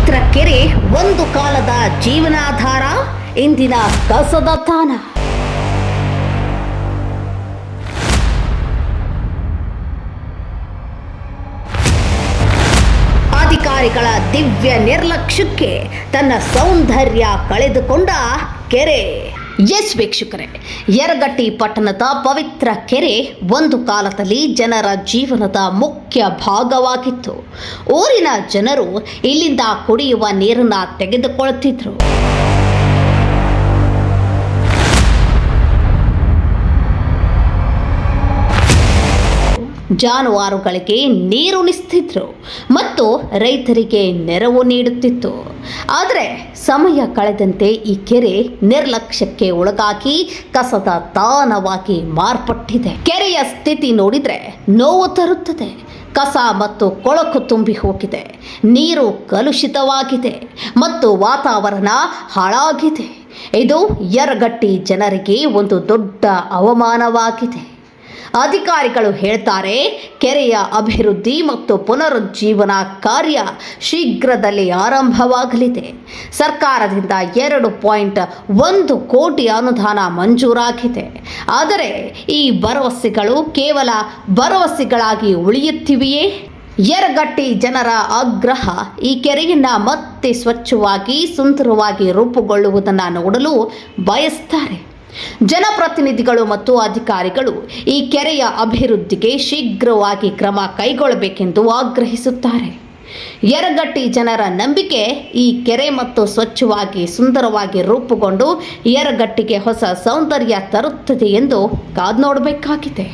ಪವಿತ್ರ ಕೆರೆ ಒಂದು ಕಾಲದ ಜೀವನಾಧಾರ, ಇಂದಿನ ಕಸದ ತಾಣ. ಅಧಿಕಾರಿಗಳ ದಿವ್ಯ ನಿರ್ಲಕ್ಷ್ಯಕ್ಕೆ ತನ್ನ ಸೌಂದರ್ಯ ಕಳೆದುಕೊಂಡ ಕೆರೆ. ಎಸ್ ವೀಕ್ಷಕರೇ, ಯರಗಟ್ಟಿ ಪಟ್ಟಣದ ಪವಿತ್ರ ಕೆರೆ ಒಂದು ಕಾಲದಲ್ಲಿ ಜನರ ಜೀವನದ ಮುಖ್ಯ ಭಾಗವಾಗಿತ್ತು. ಊರಿನ ಜನರು ಇಲ್ಲಿಂದ ಕುಡಿಯುವ ನೀರನ್ನು ತೆಗೆದುಕೊಳ್ಳುತ್ತಿದ್ದರು. ಜಾನುವಾರುಗಳಿಗೆ ನೀರುಣಿಸ್ತಿದ್ರು ಮತ್ತು ರೈತರಿಗೆ ನೆರವು ನೀಡುತ್ತಿತ್ತು. ಆದರೆ ಸಮಯ ಕಳೆದಂತೆ ಈ ಕೆರೆ ನಿರ್ಲಕ್ಷ್ಯಕ್ಕೆ ಒಳಗಾಗಿ ಕಸದ ತಾಣವಾಗಿ ಮಾರ್ಪಟ್ಟಿದೆ. ಕೆರೆಯ ಸ್ಥಿತಿ ನೋಡಿದ್ರೆ ನೋವು ತರುತ್ತದೆ. ಕಸ ಮತ್ತು ಕೊಳಕು ತುಂಬಿ ಹೋಗಿದೆ, ನೀರು ಕಲುಷಿತವಾಗಿದೆ ಮತ್ತು ವಾತಾವರಣ ಹಾಳಾಗಿದೆ. ಇದು ಯರಗಟ್ಟಿ ಜನರಿಗೆ ಒಂದು ದೊಡ್ಡ ಅವಮಾನವಾಗಿದೆ. ಅಧಿಕಾರಿಗಳು ಹೇಳ್ತಾರೆ, ಕೆರೆಯ ಅಭಿವೃದ್ಧಿ ಮತ್ತು ಪುನರುಜ್ಜೀವನ ಕಾರ್ಯ ಶೀಘ್ರದಲ್ಲಿ ಆರಂಭವಾಗಲಿದೆ. ಸರ್ಕಾರದಿಂದ 2.1 ಕೋಟಿ ಅನುದಾನ ಮಂಜೂರಾಗಿದೆ. ಆದರೆ ಈ ಭರವಸೆಗಳು ಕೇವಲ ಭರವಸೆಗಳಾಗಿ ಉಳಿಯುತ್ತಿವೆಯೇ? ಯರಗಟ್ಟಿ ಜನರ ಆಗ್ರಹ, ಈ ಕೆರೆಯನ್ನು ಮತ್ತೆ ಸ್ವಚ್ಛವಾಗಿ ಸುಂದರವಾಗಿ ರೂಪುಗೊಳ್ಳುವುದನ್ನು ನೋಡಲು ಬಯಸ್ತಾರೆ. ಜನಪ್ರತಿನಿಧಿಗಳು ಮತ್ತು ಅಧಿಕಾರಿಗಳು ಈ ಕೆರೆಯ ಅಭಿವೃದ್ಧಿಗೆ ಶೀಘ್ರವಾಗಿ ಕ್ರಮ ಕೈಗೊಳ್ಳಬೇಕೆಂದು ಆಗ್ರಹಿಸುತ್ತಾರೆ. ಯರಗಟ್ಟಿ ಜನರ ನಂಬಿಕೆ, ಈ ಕೆರೆ ಮತ್ತು ಸ್ವಚ್ಛವಾಗಿ ಸುಂದರವಾಗಿ ರೂಪುಗೊಂಡು ಯರಗಟ್ಟಿಗೆ ಹೊಸ ಸೌಂದರ್ಯ ತರುತ್ತದೆ ಎಂದು ಕಾದು ನೋಡಬೇಕಾಗಿದೆ.